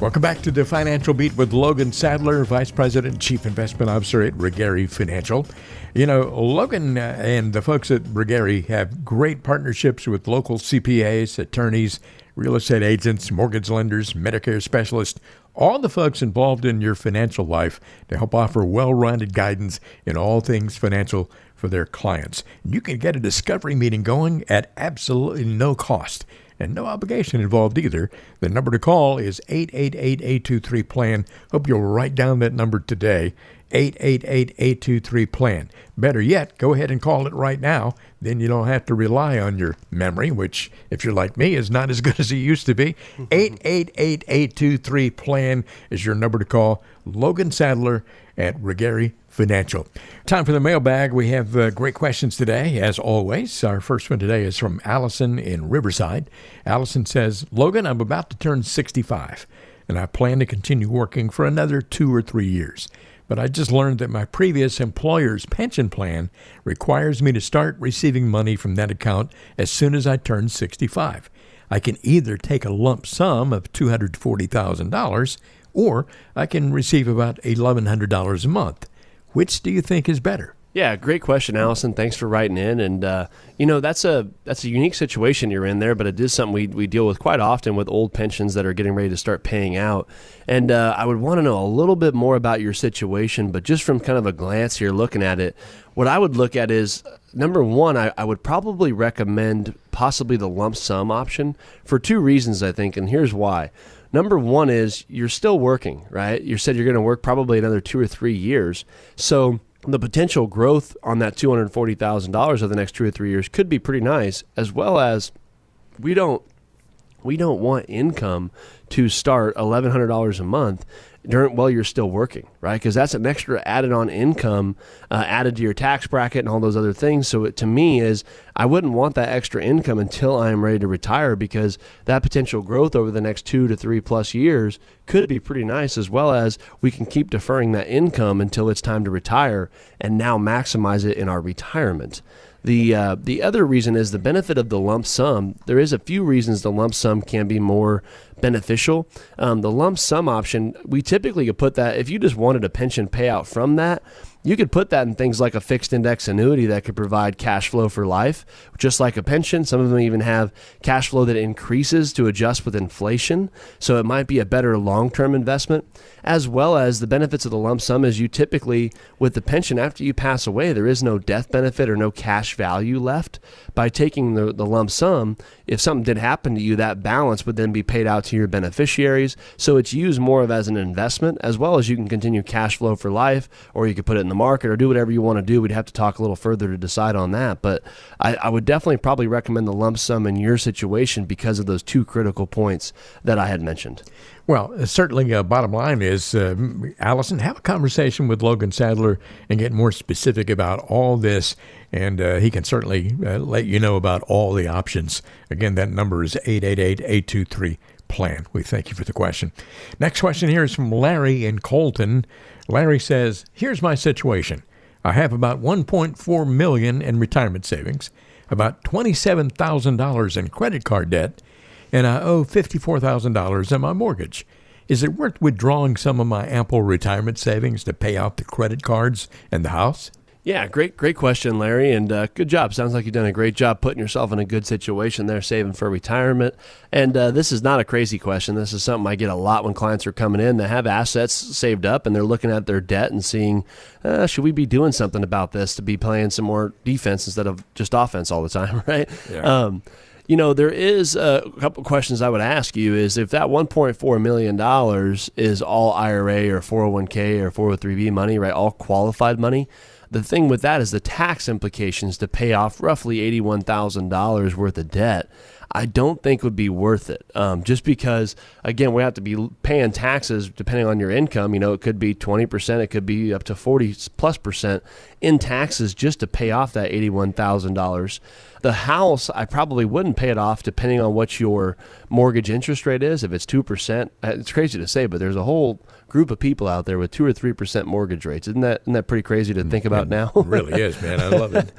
Welcome back to The Financial Beat with Logan Sadler, Vice President and Chief Investment Officer at Regary Financial. You know, Logan and the folks at Regary have great partnerships with local CPAs, attorneys, real estate agents, mortgage lenders, Medicare specialists, all the folks involved in your financial life to help offer well-rounded guidance in all things financial for their clients. You can get a discovery meeting going at absolutely no cost and no obligation involved either. The number to call is 888-823-PLAN. Hope you'll write down that number today, 888-823-PLAN. Better yet, go ahead and call it right now. Then you don't have to rely on your memory, which, if you're like me, is not as good as it used to be. 888-823-PLAN is your number to call. Logan Sadler at Regary Financial. Time for the mailbag. We have great questions today, as always. Our first one today is from Allison in Riverside. Allison says, Logan, I'm about to turn 65, and I plan to continue working for another 2 or 3 years. But I just learned that my previous employer's pension plan requires me to start receiving money from that account as soon as I turn 65. I can either take a lump sum of $240,000, or I can receive about $1,100 a month. Which do you think is better? Yeah, great question, Allison. Thanks for writing in. And, that's a unique situation you're in there, but it is something we deal with quite often with old pensions that are getting ready to start paying out. And I would want to know a little bit more about your situation, but just from kind of a glance here looking at it, what I would look at is, number one, I would probably recommend possibly the lump sum option for 2 reasons, I think, and here's why. Number one is you're still working, right? You said you're going to work probably another 2 or 3 years. So the potential growth on that $240,000 over the next 2 or 3 years could be pretty nice, as well as we don't want income to start $1,100 a month while you're still working, right? Because that's an extra added on income added to your tax bracket and all those other things. So to me is I wouldn't want that extra income until I am ready to retire, because that potential growth over the next 2 to 3 plus years could be pretty nice, as well as we can keep deferring that income until it's time to retire and now maximize it in our retirement. The other reason is the benefit of the lump sum. There is a few reasons the lump sum can be more beneficial. The lump sum option, we typically could put that, if you just wanted a pension payout from that, you could put that in things like a fixed index annuity that could provide cash flow for life, just like a pension. Some of them even have cash flow that increases to adjust with inflation. So it might be a better long-term investment, as well as the benefits of the lump sum is you typically, with the pension, after you pass away, there is no death benefit or no cash value left. By taking the lump sum, if something did happen to you, that balance would then be paid out to your beneficiaries. So it's used more of as an investment, as well as you can continue cash flow for life, or you could put it in the market or do whatever you want to do. We'd have to talk a little further to decide on that. But I would definitely probably recommend the lump sum in your situation because of those 2 critical points that I had mentioned. Well, certainly bottom line is, Allison, have a conversation with Logan Sadler and get more specific about all this, and he can certainly let you know about all the options. Again, that number is 888-823-PLAN. We thank you for the question. Next question here is from Larry in Colton. Larry says, here's my situation. I have about $1.4 million in retirement savings, about $27,000 in credit card debt, and I owe $54,000 on my mortgage. Is it worth withdrawing some of my ample retirement savings to pay off the credit cards and the house? Yeah, great question, Larry, and good job. Sounds like you've done a great job putting yourself in a good situation there, saving for retirement. And this is not a crazy question. This is something I get a lot when clients are coming in that have assets saved up, and they're looking at their debt and seeing, should we be doing something about this to be playing some more defense instead of just offense all the time, right? Yeah. There is a couple questions I would ask you is if that $1.4 million is all IRA or 401k or 403b money, right, all qualified money. The thing with that is the tax implications to pay off roughly $81,000 worth of debt, I don't think would be worth it. Just because, again, we have to be paying taxes depending on your income. It could be 20%, it could be up to 40+% in taxes just to pay off that $81,000. The house, I probably wouldn't pay it off depending on what your mortgage interest rate is. If it's 2%, it's crazy to say, but there's a whole group of people out there with 2 or 3% mortgage rates. Isn't that pretty crazy to think about now? It really is, man. I love it.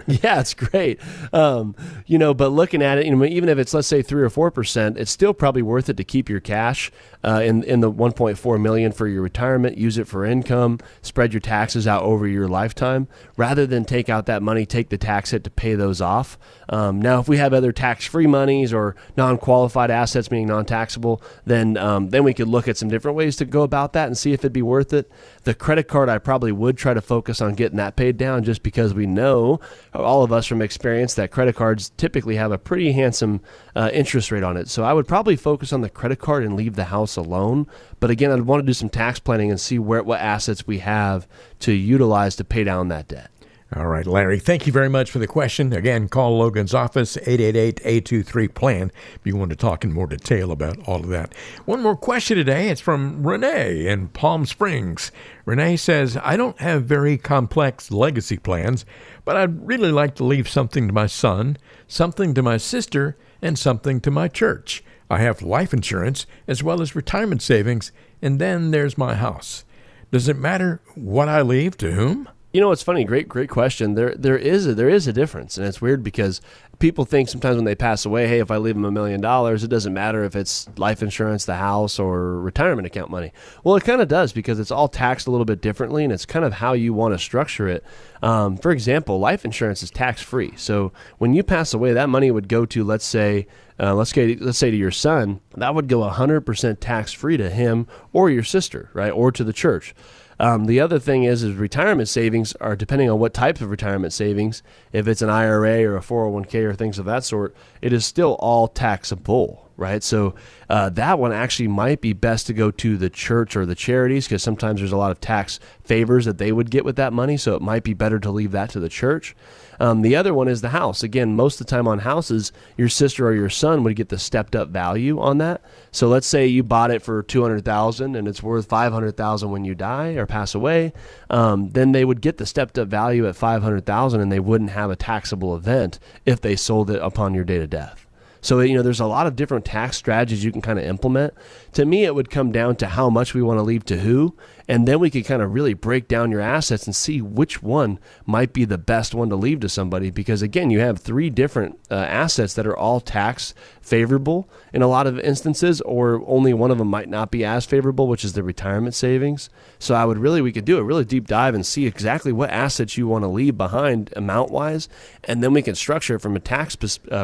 Yeah, it's great. But looking at it, even if it's, let's say, 3 or 4%, it's still probably worth it to keep your cash in the $1.4 million for your retirement, use it for income, spread your taxes out over your lifetime, rather than take out that money, take the tax hit to pay those off. Now, if we have other tax-free monies or non-qualified assets, meaning non-taxable, then we could look at some different ways to go about that and see if it'd be worth it. The credit card, I probably would try to focus on getting that paid down, just because we know, all of us from experience, that credit cards typically have a pretty handsome interest rate on it. So I would probably focus on the credit card and leave the house alone. But again, I'd want to do some tax planning and see what assets we have to utilize to pay down that debt. All right, Larry, thank you very much for the question. Again, call Logan's office, 888-823-PLAN, if you want to talk in more detail about all of that. One more question today. It's from Renee in Palm Springs. Renee says, I don't have very complex legacy plans, but I'd really like to leave something to my son, something to my sister, and something to my church. I have life insurance as well as retirement savings, and then there's my house. Does it matter what I leave to whom? It's funny. Great question. There is a difference, and it's weird because people think sometimes when they pass away, hey, if I leave them $1 million, it doesn't matter if it's life insurance, the house, or retirement account money. Well, it kind of does, because it's all taxed a little bit differently, and it's kind of how you want to structure it. For example, life insurance is tax-free. So when you pass away, that money would go to, let's say to your son, that would go 100% tax-free to him or your sister, right, or to the church. The other thing is retirement savings are, depending on what type of retirement savings, if it's an IRA or a 401k or things of that sort, it is still all taxable, right? So that one actually might be best to go to the church or the charities, because sometimes there's a lot of tax favors that they would get with that money, so it might be better to leave that to the church. The other one is the house. Again, most of the time on houses, your sister or your son would get the stepped up value on that. So let's say you bought it for $200,000 and it's worth $500,000 when you die or pass away. Then they would get the stepped up value at $500,000, and they wouldn't have a taxable event if they sold it upon your date of death. So, there's a lot of different tax strategies you can kind of implement. To me, it would come down to how much we want to leave to who, and then we could kind of really break down your assets and see which one might be the best one to leave to somebody. Because, again, you have 3 different assets that are all tax favorable in a lot of instances, or only one of them might not be as favorable, which is the retirement savings. So we could do a really deep dive and see exactly what assets you want to leave behind amount-wise, and then we can structure it from a tax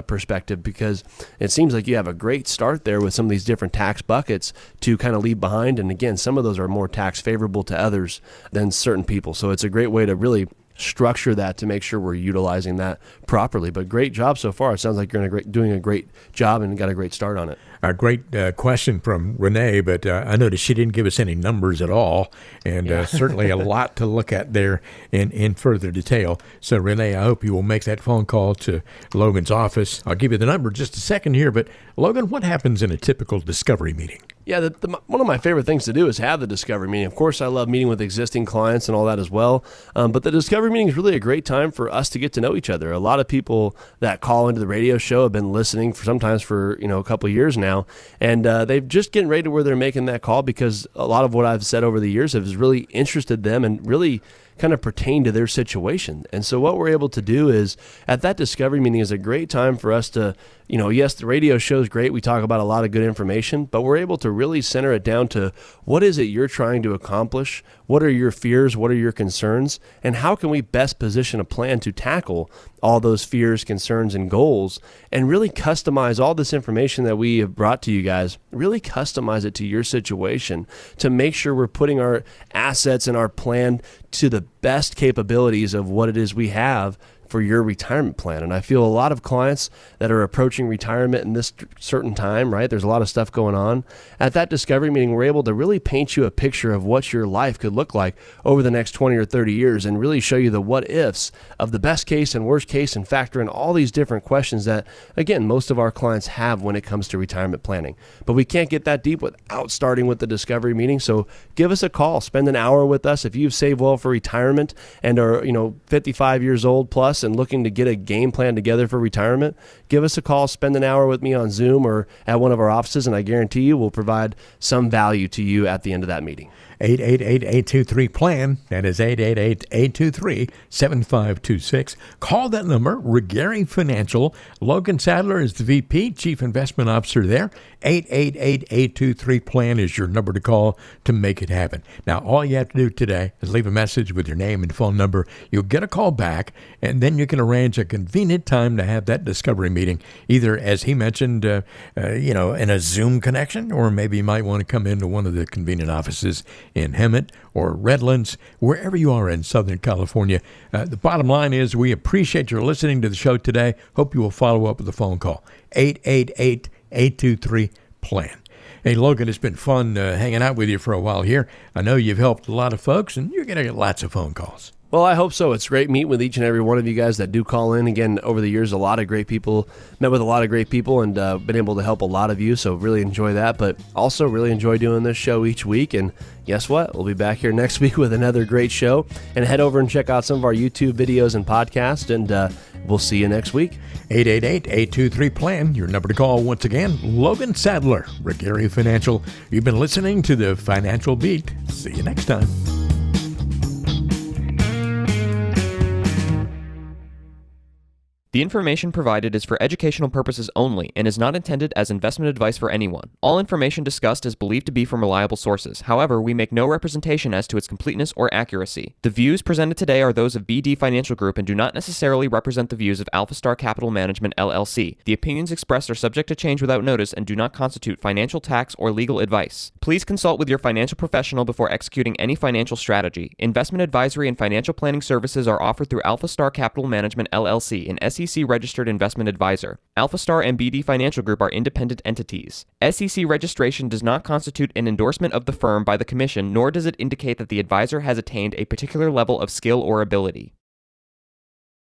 perspective, because it seems like you have a great start there with some of these different tax buckets to kind of leave behind. And again, some of those are more tax favorable to others than certain people. So it's a great way to really structure that to make sure we're utilizing that properly. But great job so far. It sounds like you're doing a great job and got a great start on it. A great question from Renee, but I noticed she didn't give us any numbers at all, and certainly a lot to look at there in further detail. So, Renee, I hope you will make that phone call to Logan's office. I'll give you the number in just a second here, but Logan, what happens in a typical discovery meeting? Yeah, one of my favorite things to do is have the discovery meeting. Of course, I love meeting with existing clients and all that as well. But the discovery meeting is really a great time for us to get to know each other. A lot of people that call into the radio show have been listening sometimes for a couple of years now, and they've just getting ready to where they're making that call, because a lot of what I've said over the years has really interested them and really kind of pertain to their situation. And so what we're able to do is at that discovery meeting is a great time for us to, yes, the radio show is great. We talk about a lot of good information, but we're able to really center it down to what is it you're trying to accomplish? What are your fears? What are your concerns? And how can we best position a plan to tackle all those fears, concerns, and goals, and really customize all this information that we have brought to you guys, really customize it to your situation to make sure we're putting our assets and our plan to the best capabilities of what it is we have for your retirement plan. And I feel a lot of clients that are approaching retirement in this certain time, right? There's a lot of stuff going on. At that discovery meeting, we're able to really paint you a picture of what your life could look like over the next 20 or 30 years and really show you the what ifs of the best case and worst case and factor in all these different questions that, again, most of our clients have when it comes to retirement planning. But we can't get that deep without starting with the discovery meeting. So give us a call, spend an hour with us. If you've saved well for retirement and are, 55 years old plus and looking to get a game plan together for retirement, give us a call, spend an hour with me on Zoom or at one of our offices, and I guarantee you we'll provide some value to you at the end of that meeting. 888-823-PLAN. That is 888-823-7526. Call that number. Regary Financial. Logan Sadler is the VP, Chief Investment Officer there. 888-823-PLAN is your number to call to make it happen. Now, all you have to do today is leave a message with your name and phone number. You'll get a call back, and then you can arrange a convenient time to have that discovery meeting, either, as he mentioned, in a Zoom connection, or maybe you might want to come into one of the convenient offices in Hemet or Redlands, wherever you are in Southern California. The bottom line is we appreciate your listening to the show today. Hope you will follow up with a phone call. 888-823-PLAN. Hey, Logan, it's been fun hanging out with you for a while here. I know you've helped a lot of folks, and you're going to get lots of phone calls. Well, I hope so. It's great meeting with each and every one of you guys that do call in. Again, over the years, a lot of great people, met with a lot of great people and been able to help a lot of you. So really enjoy that, but also really enjoy doing this show each week. And guess what? We'll be back here next week with another great show. And head over and check out some of our YouTube videos and podcasts. And we'll see you next week. 888-823-PLAN. Your number to call once again, Logan Sadler, Regary Financial. You've been listening to the Financial Beat. See you next time. The information provided is for educational purposes only and is not intended as investment advice for anyone. All information discussed is believed to be from reliable sources. However, we make no representation as to its completeness or accuracy. The views presented today are those of BD Financial Group and do not necessarily represent the views of Alpha Star Capital Management, LLC. The opinions expressed are subject to change without notice and do not constitute financial, tax, or legal advice. Please consult with your financial professional before executing any financial strategy. Investment advisory and financial planning services are offered through Alpha Star Capital Management, LLC, an SEC-registered investment advisor. Alpha Star and BD Financial Group are independent entities. SEC registration does not constitute an endorsement of the firm by the Commission, nor does it indicate that the advisor has attained a particular level of skill or ability.